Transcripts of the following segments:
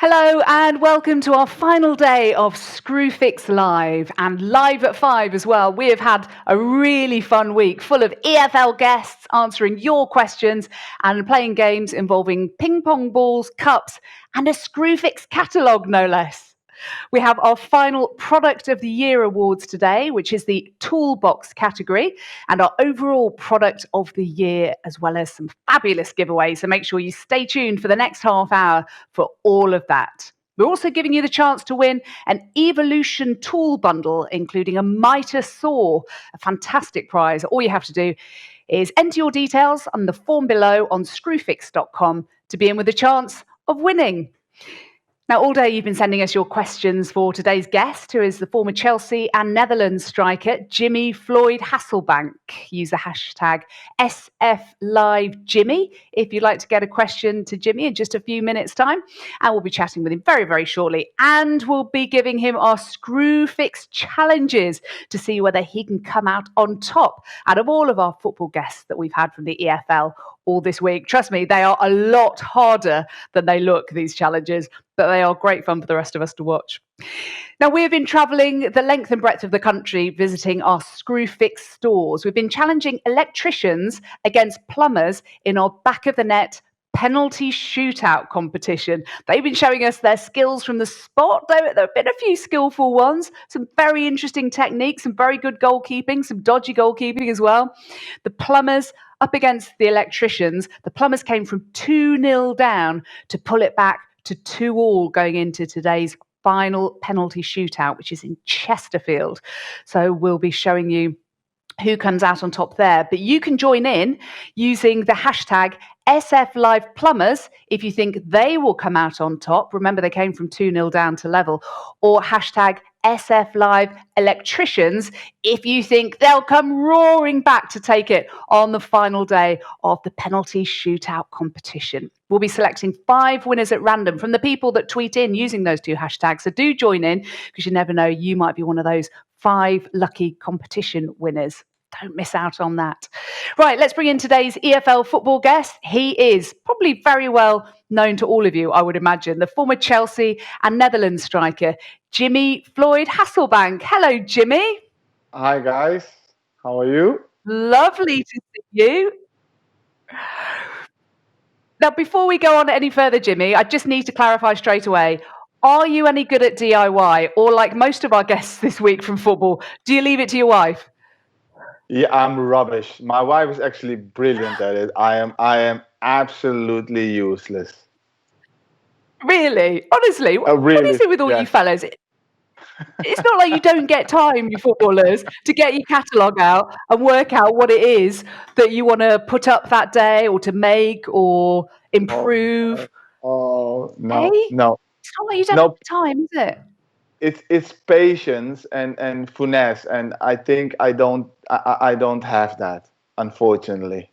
Hello and welcome to our final day of Screwfix Live and live at 5 as well. We have had a really fun week full of EFL guests answering your questions and playing games involving ping pong balls, cups and a Screwfix catalogue no less. We have our final Product of the Year awards today, which is the Toolbox category, and our overall Product of the Year, as well as some fabulous giveaways. So make sure you stay tuned for the next half hour for all of that. We're also giving you the chance to win an Evolution tool bundle, including a mitre saw, a fantastic prize. All you have to do is enter your details on the form below on screwfix.com to be in with a chance of winning. Now, all day you've been sending us your questions for today's guest, who is the former Chelsea and Netherlands striker, Jimmy Floyd Hasselbaink. Use the hashtag SFLiveJimmy if you'd like to get a question to Jimmy in just a few minutes' time. And we'll be chatting with him very, very shortly. And we'll be giving him our Screwfix challenges to see whether he can come out on top out of all of our football guests that we've had from the EFL all this week. Trust me, they are a lot harder than they look, these challenges, but they are great fun for the rest of us to watch. Now, we have been travelling the length and breadth of the country visiting our Screwfix stores. We've been challenging electricians against plumbers in our back of the net penalty shootout competition. They've been showing us their skills from the spot. There have been a few skillful ones, some very interesting techniques, some very good goalkeeping, some dodgy goalkeeping as well. The plumbers up against the electricians. The plumbers came from 2-0 down to pull it back to 2-2 going into today's final penalty shootout, which is in Chesterfield. So we'll be showing you who comes out on top there. But you can join in using the hashtag SFLivePlumbers if you think they will come out on top. Remember, they came from 2-0 down to level. Or hashtag SFLiveElectricians if you think they'll come roaring back to take it on the final day of the penalty shootout competition. We'll be selecting 5 winners at random from the people that tweet in using those 2 hashtags. So do join in, because you never know, you might be one of those 5 lucky competition winners. Don't miss out on that. Right, let's bring in today's EFL football guest. He is probably very well known to all of you, I would imagine, the former Chelsea and Netherlands striker, Jimmy Floyd Hasselbaink. Hello, Jimmy. Hi, guys. How are you? Lovely to see you. Now, before we go on any further, Jimmy, I just need to clarify straight away. Are you any good at DIY? Or like most of our guests this week from football, do you leave it to your wife? Yeah, I'm rubbish. My wife is actually brilliant at it. I am absolutely useless. Really? Honestly? Really, what is it with all you fellas? It's not like you don't get time, you footballers, to get your catalogue out and work out what it is that you want to put up that day or to make or improve. No, Hey? no. It's not like you don't have time, is it? It's patience and finesse, and I think I don't have that, unfortunately.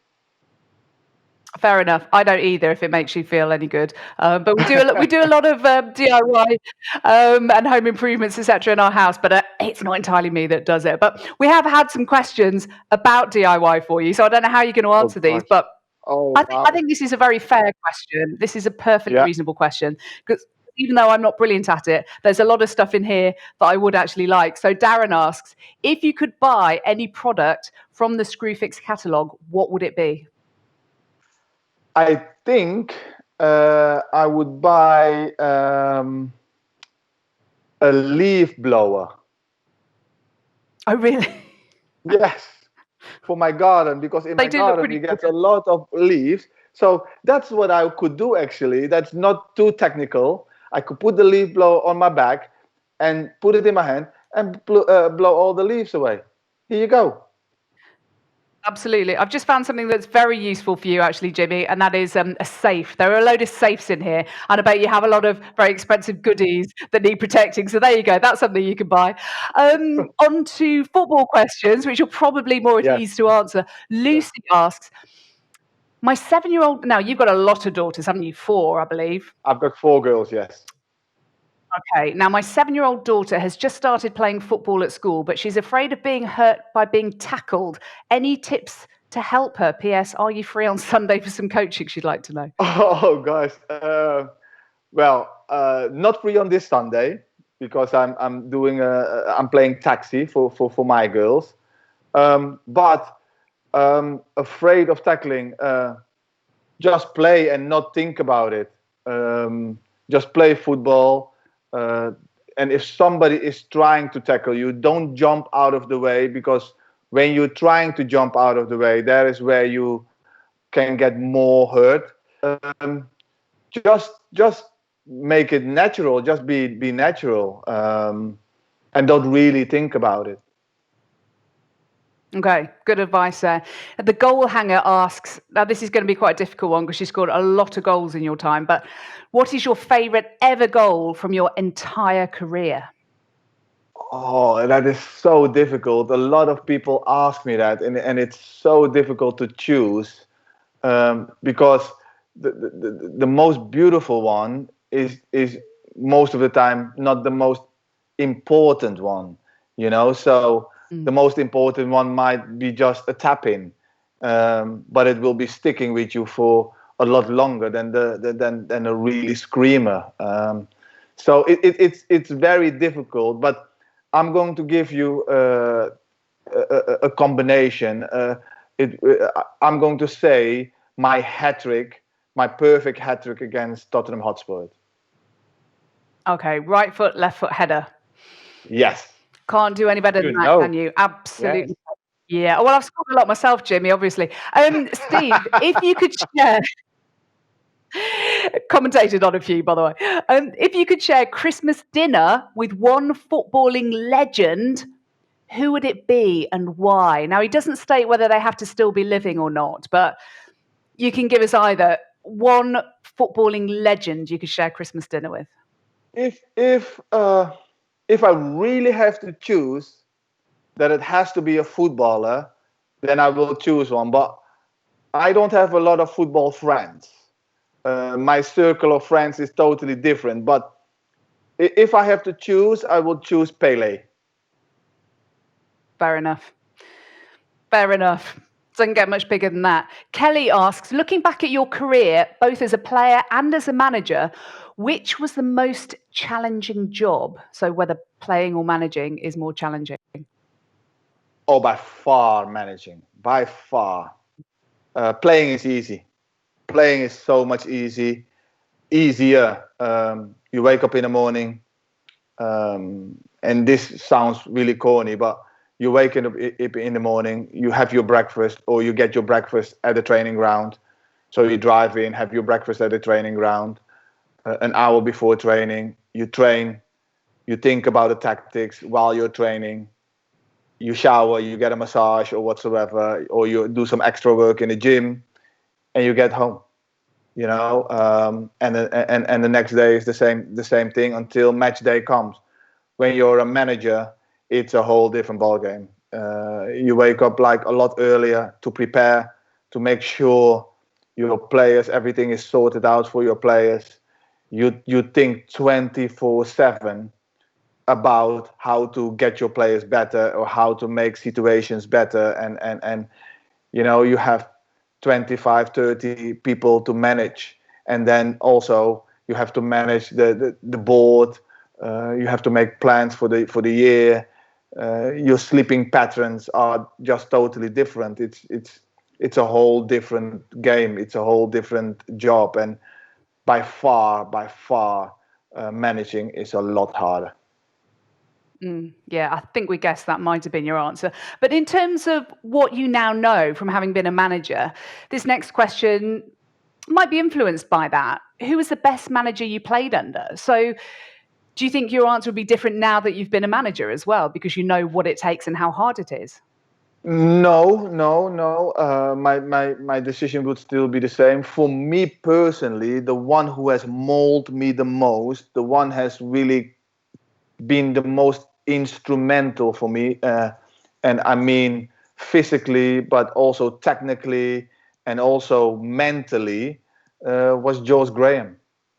Fair enough. I don't either, if it makes you feel any good. But we do a lot of DIY and home improvements, etc., in our house. But it's not entirely me that does it. But we have had some questions about DIY for you, so I don't know how you're going to answer these. But I think this is a very fair question. This is a perfectly reasonable question, because even though I'm not brilliant at it, there's a lot of stuff in here that I would actually like. So Darren asks, if you could buy any product from the Screwfix catalogue, what would it be? I think I would buy a leaf blower. Oh, really? Yes, for my garden, because in my garden we get a lot of leaves. So that's what I could do, actually. That's not too technical. I could put the leaf blower on my back and put it in my hand and blow all the leaves away. Here you go. Absolutely. I've just found something that's very useful for you, actually, Jimmy, and that is a safe. There are a load of safes in here, and I bet you have a lot of very expensive goodies that need protecting. So there you go. That's something you can buy. On to football questions, which you're probably more at ease to answer. Lucy asks, my 7-year-old... Now, you've got a lot of daughters, haven't you? 4, I believe. I've got 4 girls, yes. Okay, now my 7-year-old daughter has just started playing football at school, but she's afraid of being hurt by being tackled. Any tips to help her? P.S. Are you free on Sunday for some coaching? She'd like to know. Oh, guys. Well, not free on this Sunday because I'm playing taxi for my girls. But afraid of tackling, just play and not think about it. Just play football. And if somebody is trying to tackle you, don't jump out of the way, because when you're trying to jump out of the way, there is where you can get more hurt. Just make it natural. Just be natural, and don't really think about it. Okay, good advice there. The goal hanger asks, now this is going to be quite a difficult one because you scored a lot of goals in your time, but what is your favourite ever goal from your entire career? Oh, that is so difficult. A lot of people ask me that, and it's so difficult to choose, because the most beautiful one is most of the time not the most important one, so the most important one might be just a tap in, but it will be sticking with you for a lot longer than than a really screamer. So it's very difficult, but I'm going to give you a combination. I'm going to say my hat-trick, my perfect hat-trick against Tottenham Hotspur. Okay, right foot, left foot header. Yes. Can't do any better than that, can you? Absolutely. Yes. Yeah. Well, I've scored a lot myself, Jimmy, obviously. Steve, if you could share... Commentated on a few, by the way. If you could share Christmas dinner with one footballing legend, who would it be and why? Now, he doesn't state whether they have to still be living or not, but you can give us either one footballing legend you could share Christmas dinner with. If I really have to choose that it has to be a footballer, then I will choose one. But I don't have a lot of football friends. My circle of friends is totally different. But if I have to choose, I will choose Pele. Fair enough. Fair enough. Doesn't get much bigger than that. Kelly asks, looking back at your career, both as a player and as a manager, which was the most challenging job? So whether playing or managing is more challenging. Oh, by far managing. By far. Playing is easy. Playing is so much easier. You wake up in the morning, and this sounds really corny, but you wake up in the morning, you have your breakfast, or you get your breakfast at the training ground. So you drive in, have your breakfast at the training ground. An hour before training, you train, you think about the tactics while you're training. You shower, you get a massage or whatsoever, or you do some extra work in the gym, and you get home. And the next day is the same thing until match day comes. When you're a manager, it's a whole different ballgame. You wake up like a lot earlier to prepare, to make sure your players, everything is sorted out for your players. You think 24/7 about how to get your players better or how to make situations better, and you have 25, 30 people to manage, and then also you have to manage the board. You have to make plans for the year. Your sleeping patterns are just totally different. It's a whole different game. It's a whole different job, and by far, managing is a lot harder. Yeah, I think we guessed that might have been your answer. But in terms of what you now know from having been a manager, this next question might be influenced by that. Who was the best manager you played under? So do you think your answer would be different now that you've been a manager as well, because you know what it takes and how hard it is? No. My decision would still be the same. For me personally, the one who has molded me the most, the one has really been the most instrumental for me, and I mean physically, but also technically and also mentally, was George Graham.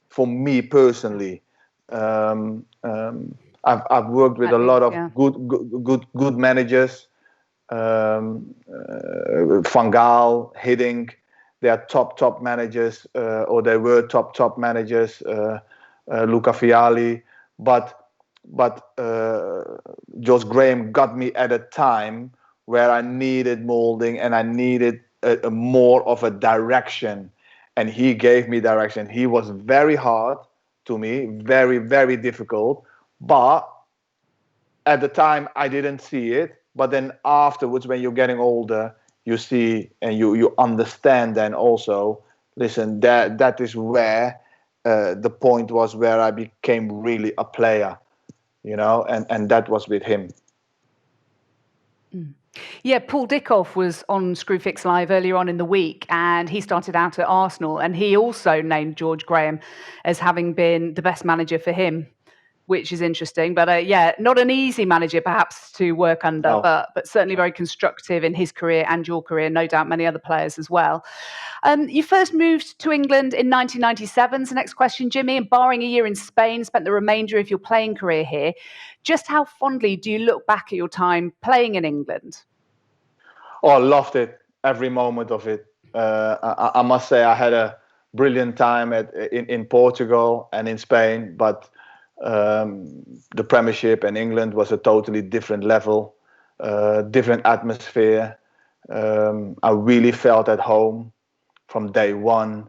For me personally, I've worked with a lot of good managers. Van Gaal, Hiddink, they are top managers, or they were top managers. Luca Fiali, but George Graham got me at a time where I needed molding and I needed a more of a direction, and he gave me direction. He was very hard to me, very, very difficult, but at the time I didn't see it. But then afterwards, when you're getting older, you see and you understand. Then also, listen, that is where the point was where I became really a player, and that was with him. Yeah, Paul Dickoff was on Screwfix Live earlier on in the week, and he started out at Arsenal, and he also named George Graham as having been the best manager for him, which is interesting. But yeah, not an easy manager perhaps to work under, but certainly very constructive in his career and your career, no doubt many other players as well. You first moved to England in 1997. So next question, Jimmy, and barring a year in Spain, spent the remainder of your playing career here. Just how fondly do you look back at your time playing in England? Oh, I loved it, every moment of it. I must say I had a brilliant time in Portugal and in Spain, but the Premiership in England was a totally different level, different atmosphere. I really felt at home from day one.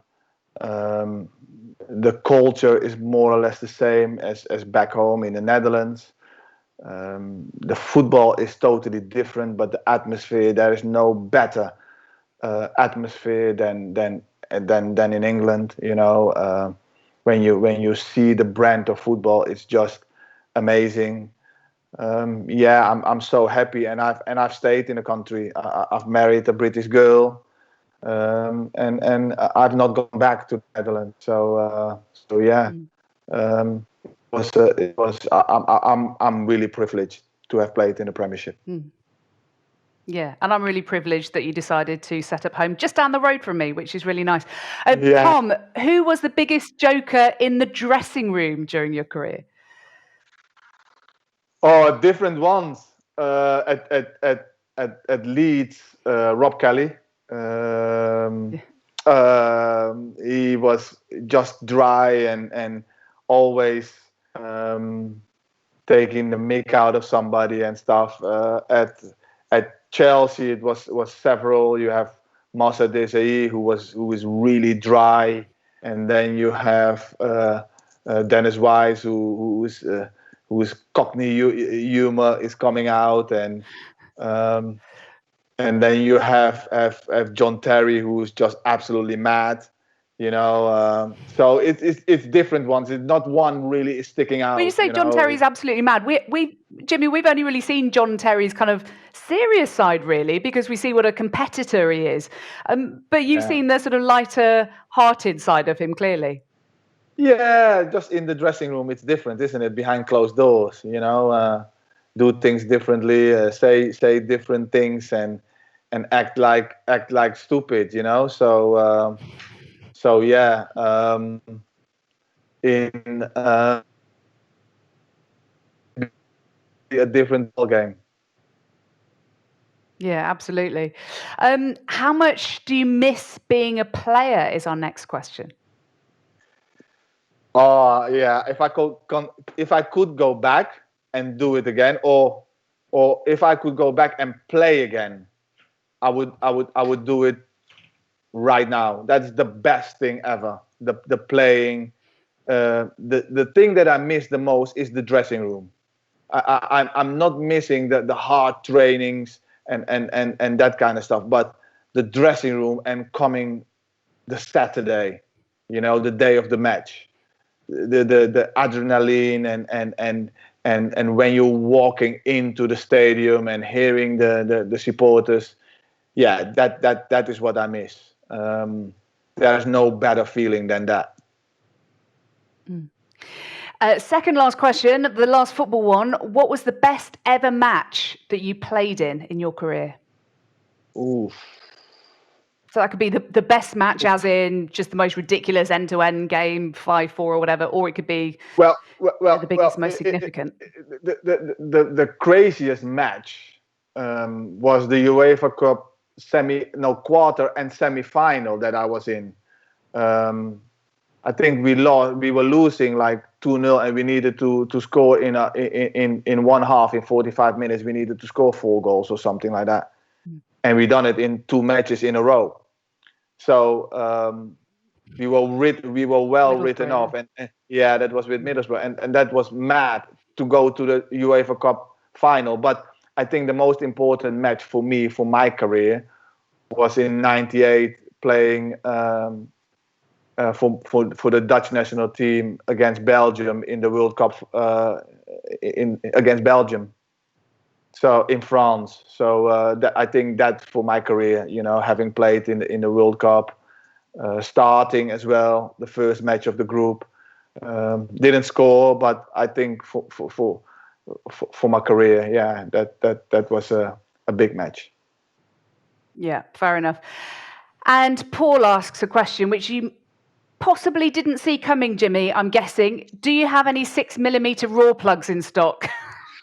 The culture is more or less the same as back home in the Netherlands. The football is totally different, but the atmosphere, there is no better atmosphere than in England. When you see the brand of football, it's just amazing. I'm so happy, and I've stayed in the country. I've married a British girl, and I've not gone back to the Netherlands. So yeah. I'm really privileged to have played in the Premiership. Yeah, and I'm really privileged that you decided to set up home just down the road from me, which is really nice. Tom, who was the biggest joker in the dressing room during your career? Oh, different ones. At Leeds, Rob Kelly. He was just dry and always taking the mick out of somebody and stuff. At Chelsea, it was several. You have Massa Desai, who is really dry, and then you have Dennis Wise, who is Cockney humor is coming out, and then you have John Terry, who's just absolutely mad. So it's different ones. It's not one really is sticking out. When you say John Terry's absolutely mad, Jimmy, we've only really seen John Terry's kind of serious side, really, because we see what a competitor he is. But you've seen the sort of lighter-hearted side of him, clearly. Yeah, just in the dressing room, it's different, isn't it? Behind closed doors, do things differently, say different things, and act like stupid, So yeah, in a different ball game. Yeah, absolutely. How much do you miss being a player? Is our next question. Oh yeah, if I could go back and do it again, or if I could go back and play again, I would do it right now. That's the best thing ever. The playing. The thing that I miss the most is the dressing room. I'm not missing the hard trainings and that kind of stuff, but the dressing room and coming the Saturday, the day of the match, the adrenaline and when you're walking into the stadium and hearing the supporters, yeah, that is what I miss. There's no better feeling than that. Second last question, the last football one. What was the best ever match that you played in your career? Oof. So that could be the best match, as in just the most ridiculous end-to-end game, 5-4 or whatever, or it could be the biggest, most significant. The craziest match was the UEFA Cup quarter and semi-final that I was in. I think we lost. We were losing like 2-0, and we needed to score in one half. In 45 minutes, we needed to score 4 goals or something like that, and we done it in 2 matches in a row. So we were well written off, and yeah, that was with Middlesbrough, and that was mad to go to the UEFA Cup final. But I think the most important match for me, for my career, was in '98 playing for the Dutch national team against Belgium in the World Cup against Belgium. So in France. So I think that for my career, having played in the World Cup, starting as well the first match of the group, didn't score, but I think for my career, yeah, that was a big match. Yeah, fair enough. And Paul asks a question which you possibly didn't see coming, Jimmy, I'm guessing. Do you have any 6mm raw plugs in stock?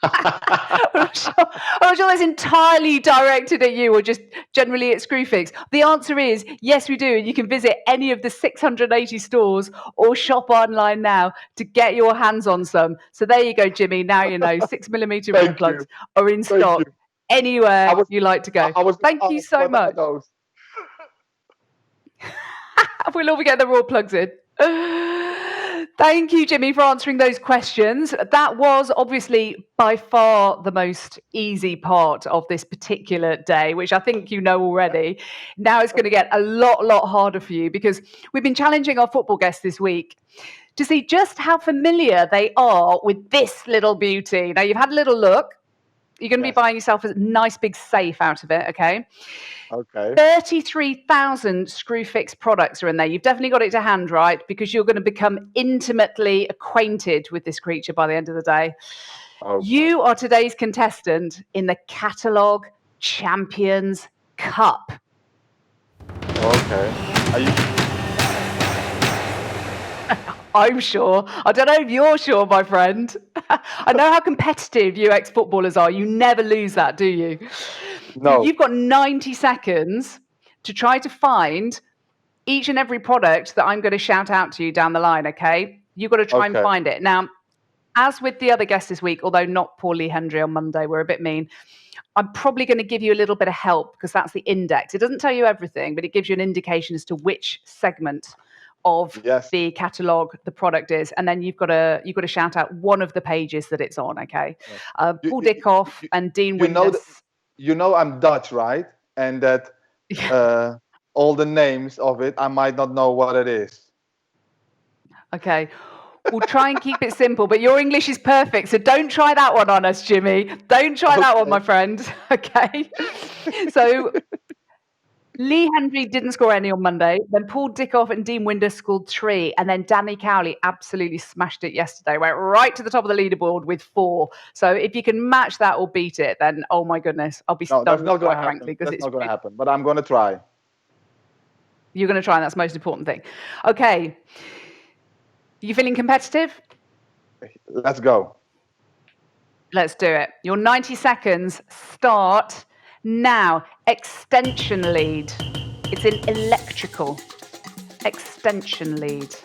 I'm sure that's entirely directed at you, or just generally at Screwfix. The answer is yes, we do. And you can visit any of the 680 stores or shop online now to get your hands on some. So there you go, Jimmy. Now you know 6mm raw plugs are in stock anywhere you like to go. Thank you so much. We'll all be getting the raw plugs in. Thank you, Jimmy, for answering those questions. That was obviously by far the most easy part of this particular day, which I think you know already. Now it's going to get a lot harder for you, because we've been challenging our football guests this week to see just how familiar they are with this little beauty. Now, you've had a little look. You're going to be buying yourself a nice big safe out of it, okay? Okay. 33,000 Screwfix products are in there. You've definitely got it to hand, right? Because you're going to become intimately acquainted with this creature by the end of the day. Okay. You are today's contestant in the Catalogue Champions Cup. Okay. Are you... I'm sure. I don't know if you're sure, my friend. I know how competitive you ex-footballers are. You never lose that, do you? No. You've got 90 seconds to try to find each and every product that I'm going to shout out to you down the line, okay? You've got to try and find it. Now, as with the other guests this week, although not Paul Lee Hendry on Monday, we're a bit mean, I'm probably going to give you a little bit of help, because that's the index. It doesn't tell you everything, but it gives you an indication as to which segment of the catalogue the product is, and then you've got to shout out one of the pages that it's on, okay? Paul Dickoff and Dean Windus. You know I'm Dutch, right? And that all the names of it, I might not know what it is. Okay. We'll try and keep it simple, but your English is perfect, so don't try that one on us, Jimmy. Don't try that one, my friend. Okay. So Lee Hendry didn't score any on Monday. Then Paul Dickoff and Dean Windus scored 3. And then Danny Cowley absolutely smashed it yesterday. Went right to the top of the leaderboard with 4. So if you can match that or beat it, then, oh my goodness, I'll be stunned, that's not going to happen. frankly. That's not going to happen, but I'm going to try. You're going to try, and that's the most important thing. Okay. You feeling competitive? Let's go. Let's do it. Your 90 seconds start now. Extension lead. It's in electrical. Extension lead.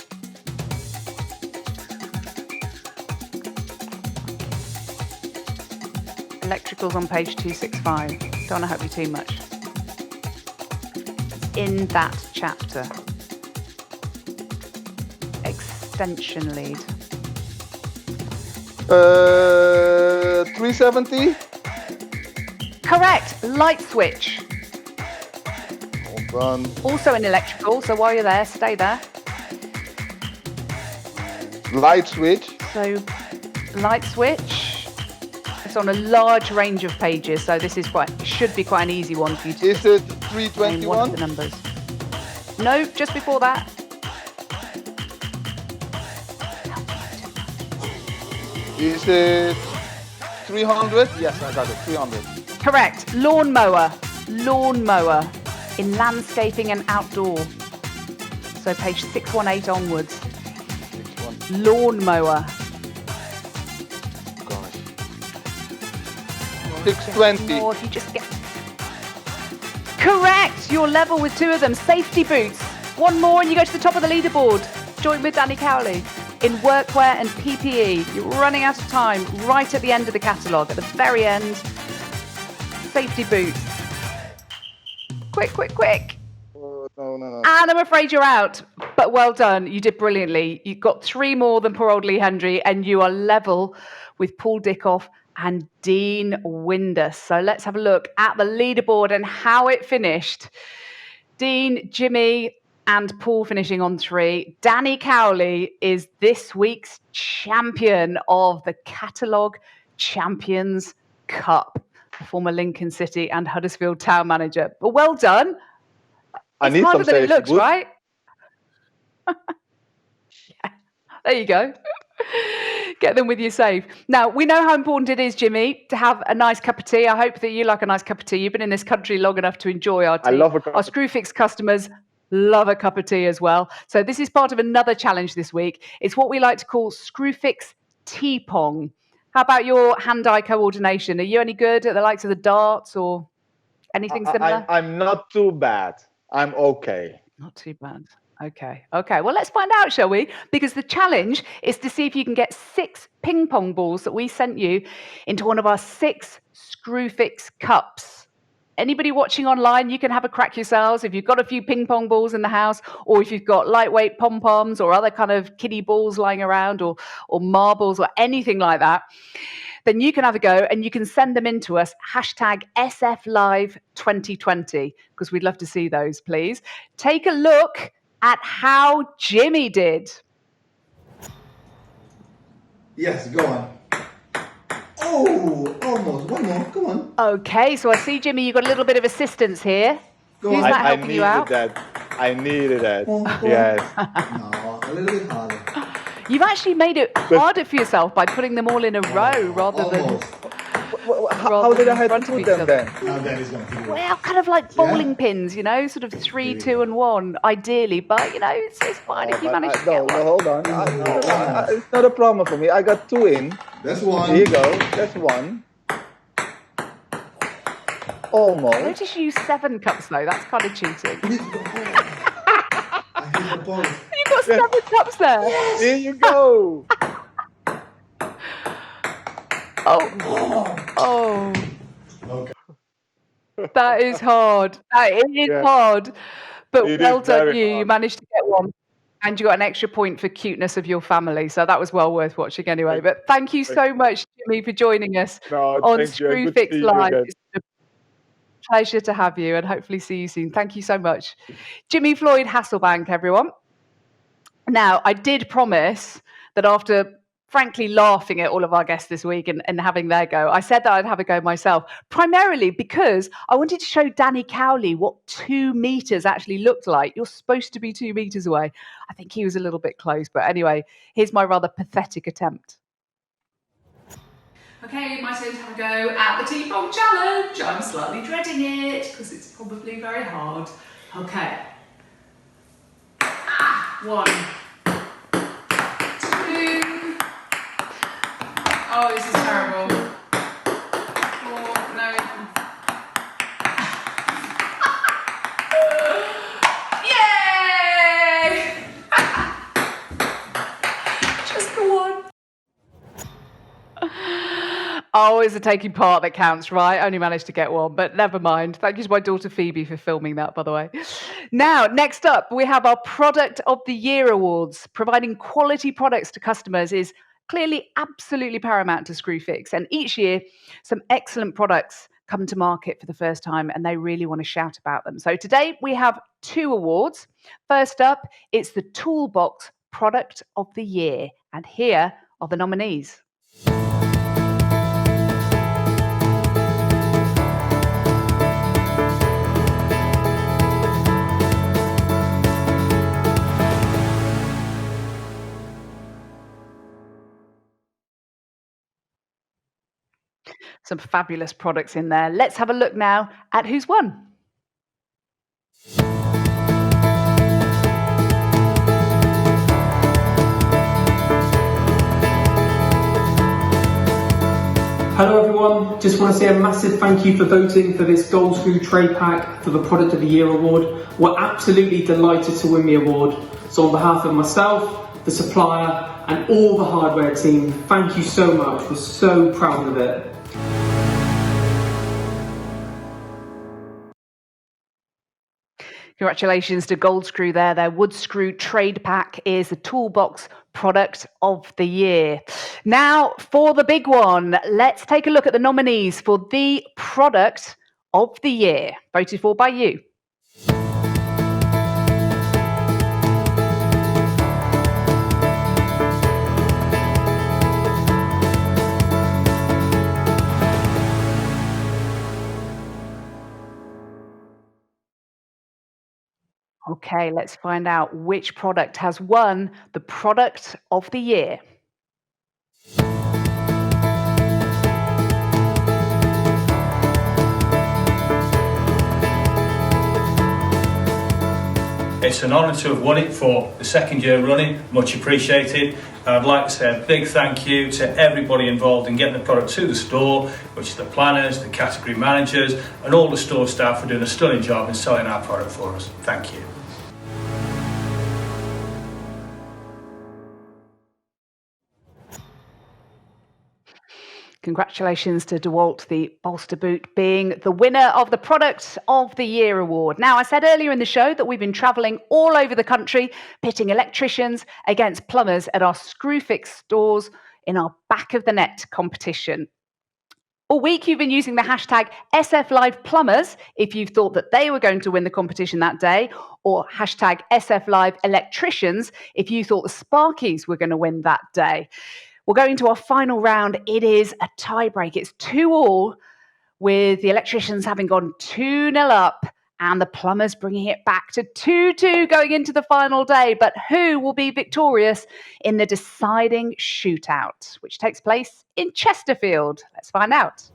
Electrical's on page 265. Don't want to help you too much. It's in that chapter. Extension lead. 370? Correct. Light switch. Hold on. Also in electrical, so while you're there, stay there. Light switch. So, light switch. It's on a large range of pages, so this is should be quite an easy one for you to. Is it 321? One of the numbers. No, just before that. Is it 300? Yes, I got it. 300. Correct. Lawnmower. Lawnmower in landscaping and outdoor. So page 618 onwards. Lawnmower. Gosh. 620. More if you just get... Correct. You're level with 2 of them. Safety boots. One more and you go to the top of the leaderboard. join with Danny Cowley in workwear and PPE. You're running out of time right at the end of the catalogue, at the very end. Safety boots. Quick, quick, quick. Oh, no. And I'm afraid you're out, but well done. You did brilliantly. You got 3 more than poor old Lee Hendry, and you are level with Paul Dickoff and Dean Windus. So let's have a look at the leaderboard and how it finished. Dean, Jimmy, and Paul finishing on 3. Danny Cowley is this week's champion of the Catalogue Champions Cup, the former Lincoln City and Huddersfield town manager. But well done. It's harder than it looks, right? Yeah. There you go. Get them with you safe. Now, we know how important it is, Jimmy, to have a nice cup of tea. I hope that you like a nice cup of tea. You've been in this country long enough to enjoy our tea. I love a cup. Our Screwfix customers love a cup of tea as well. So this is part of another challenge this week. It's what we like to call Screwfix Tea Pong. How about your hand-eye coordination? Are you any good at the likes of the darts or anything similar? I'm not too bad. I'm okay. Not too bad. Okay. Well, let's find out, shall we? Because the challenge is to see if you can get 6 ping pong balls that we sent you into one of our 6 Screwfix cups. Anybody watching online, you can have a crack yourselves if you've got a few ping pong balls in the house, or if you've got lightweight pom-poms or other kind of kiddie balls lying around, or marbles or anything like that. Then you can have a go and you can send them in to us, #SFLive2020, because we'd love to see those, please. Take a look at how Jimmy did. Yes, go on. Oh, almost. One more. Come on. Okay, so I see, Jimmy, you've got a little bit of assistance here. Who's that helping you out? I needed that. Yes. No, a little bit harder. You've actually made it harder for yourself by putting them all in a row rather than... How did I have to put them then? Now that is going to be... Well, kind of like bowling pins, you know, sort of 3, 2, and 1, ideally. But, you know, it's fine if you manage to get one. No, hold on. It's not a problem for me. I got 2 in. That's one. Here you go. That's 1. Almost. Notice you use 7 cups, though. That's kind of cheating. I hit the ball. You've got 7 cups there. Yes. Here you go. Oh. Okay. That is hard. That is hard. But well done you. You managed to get one. And you got an extra point for cuteness of your family. So that was well worth watching anyway. But thank you so much, Jimmy, for joining us on Screwfix Live. It's a pleasure to have you and hopefully see you soon. Thank you so much. Jimmy Floyd, Hasselbaink, everyone. Now, I did promise that after frankly laughing at all of our guests this week and having their go, I said that I'd have a go myself, primarily because I wanted to show Danny Cowley what 2 meters actually looked like. You're supposed to be 2 meters away. I think he was a little bit close, but anyway, here's my rather pathetic attempt. Okay, my turn to have a go at the Tea Pong Challenge. I'm slightly dreading it because it's probably very hard. Okay. 1, 2. Oh, this is terrible. 4, no. Yay! Just the 1. Always the taking part that counts, right? I only managed to get 1, but never mind. Thank you to my daughter Phoebe for filming that, by the way. Now, next up, we have our Product of the Year Awards. Providing quality products to customers is clearly absolutely paramount to Screwfix. And each year, some excellent products come to market for the first time and they really want to shout about them. So today we have 2 awards. First up, it's the Toolbox Product of the Year. And here are the nominees. Some fabulous products in there. Let's have a look now at who's won. Hello everyone, just want to say a massive thank you for voting for this Gold Screw Trade Pack for the Product of the Year award. We're absolutely delighted to win the award. So on behalf of myself, the supplier and all the hardware team, thank you so much. We're so proud of it. Congratulations to Gold Screw there. Their Wood Screw Trade Pack is the Toolbox Product of the Year. Now, for the big one, let's take a look at the nominees for the Product of the Year, voted for by you. Okay, let's find out which product has won the Product of the Year. It's an honour to have won it for the second year running, much appreciated. And I'd like to say a big thank you to everybody involved in getting the product to the store, which is the planners, the category managers, and all the store staff for doing a stunning job in selling our product for us. Thank you. Congratulations to DeWalt, the bolster boot, being the winner of the Product of the Year award. Now, I said earlier in the show that we've been travelling all over the country, pitting electricians against plumbers at our Screwfix stores in our Back of the Net competition. All week, you've been using the hashtag SFLivePlumbers if you've thought that they were going to win the competition that day, or hashtag SFLiveElectricians if you thought the Sparkies were going to win that day. We're going to our final round. It is a tie-break. It's 2-2, with the electricians having gone 2-0 up and the plumbers bringing it back to 2-2 going into the final day. But who will be victorious in the deciding shootout, which takes place in Chesterfield? Let's find out.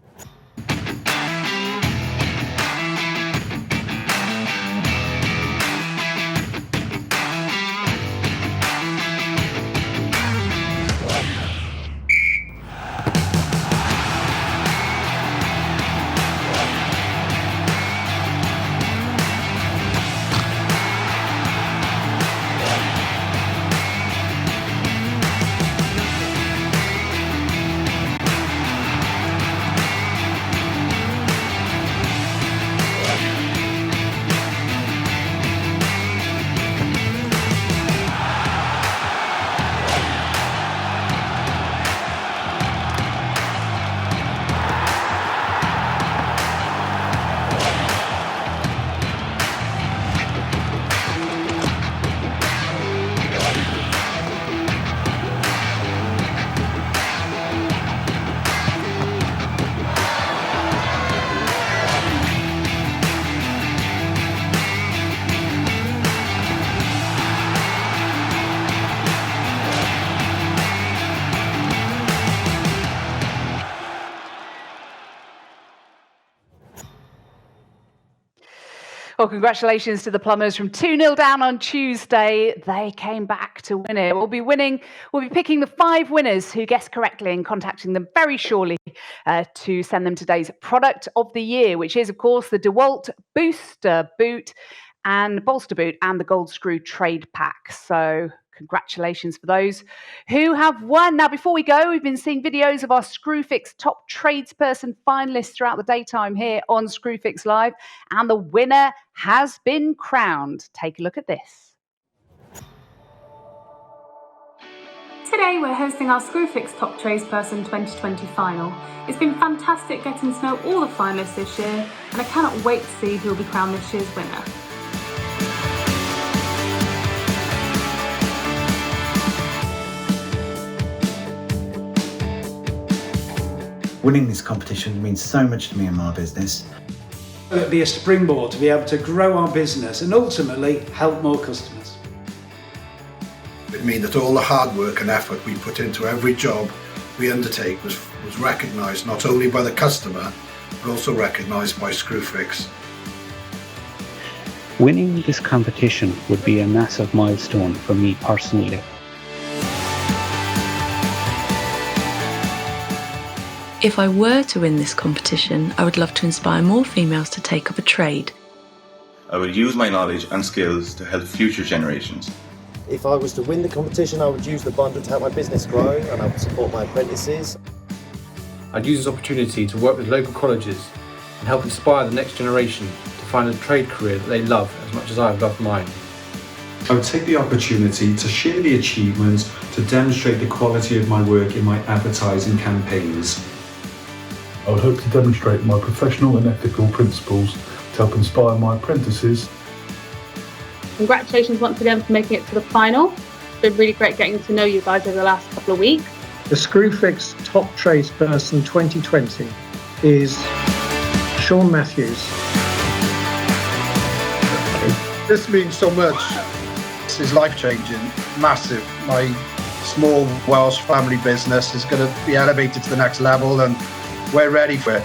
Well, congratulations to the plumbers from 2-0 down on Tuesday. They came back to win it. We'll be picking the 5 winners who guessed correctly and contacting them very shortly to send them today's Product of the Year, which is, of course, the DeWalt Booster Boot and Bolster Boot and the Gold Screw Trade Pack. So congratulations for those who have won. Now, before we go, we've been seeing videos of our Screwfix top tradesperson finalists throughout the daytime here on Screwfix Live, and the winner has been crowned. Take a look at this. Today we're hosting our Screwfix Top Tradesperson 2020 final. It's been fantastic getting to know all the finalists this year, and I cannot wait to see who will be crowned this year's winner. Winning this competition means so much to me and my business. It'll be a springboard to be able to grow our business and ultimately help more customers. It means that all the hard work and effort we put into every job we undertake was recognised not only by the customer, but also recognised by Screwfix. Winning this competition would be a massive milestone for me personally. If I were to win this competition, I would love to inspire more females to take up a trade. I would use my knowledge and skills to help future generations. If I was to win the competition, I would use the bundle to help my business grow and I would support my apprentices. I'd use this opportunity to work with local colleges and help inspire the next generation to find a trade career that they love as much as I have loved mine. I would take the opportunity to share the achievements to demonstrate the quality of my work in my advertising campaigns. I would hope to demonstrate my professional and ethical principles to help inspire my apprentices. Congratulations once again for making it to the final. It's been really great getting to know you guys over the last couple of weeks. The Screwfix Top Tradesperson 2020 is Sean Matthews. This means so much. This is life-changing, massive. My small Welsh family business is going to be elevated to the next level and we're ready for it.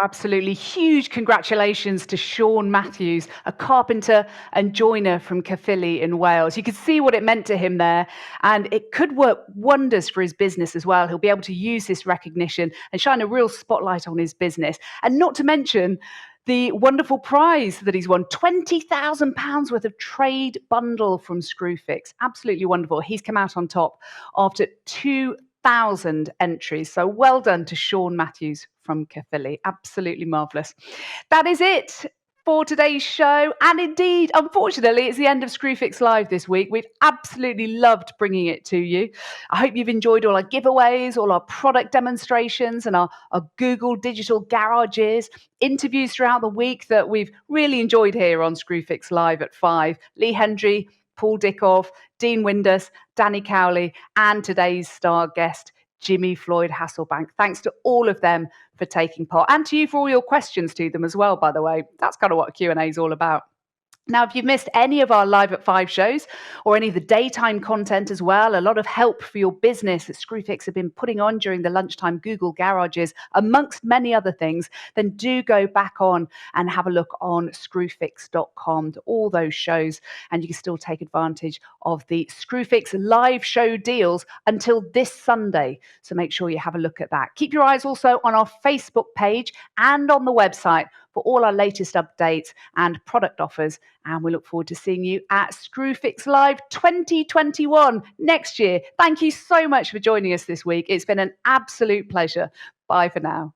Absolutely huge congratulations to Sean Matthews, a carpenter and joiner from Caerphilly in Wales. You could see what it meant to him there, and it could work wonders for his business as well. He'll be able to use this recognition and shine a real spotlight on his business, and not to mention the wonderful prize that he's won, £20,000 worth of trade bundle from Screwfix. Absolutely wonderful. He's come out on top after 2,000 entries. So well done to Sean Matthews from Caerphilly. Absolutely marvellous. That is it for today's show. And indeed, unfortunately, it's the end of Screwfix Live this week. We've absolutely loved bringing it to you. I hope you've enjoyed all our giveaways, all our product demonstrations, and our Google digital garages, interviews throughout the week that we've really enjoyed here on Screwfix Live at 5. Lee Hendry, Paul Dickoff, Dean Windus, Danny Cowley, and today's star guest, Jimmy Floyd Hasselbaink. Thanks to all of them for taking part, and to you for all your questions to them as well, by the way. That's kind of what Q&A is all about. Now, if you've missed any of our Live at 5 shows or any of the daytime content as well, a lot of help for your business that Screwfix have been putting on during the lunchtime Google garages, amongst many other things, then do go back on and have a look on screwfix.com to all those shows, and you can still take advantage of the Screwfix live show deals until this Sunday. So make sure you have a look at that. Keep your eyes also on our Facebook page and on the website for all our latest updates and product offers. And we look forward to seeing you at Screwfix Live 2021 next year. Thank you so much for joining us this week. It's been an absolute pleasure. Bye for now.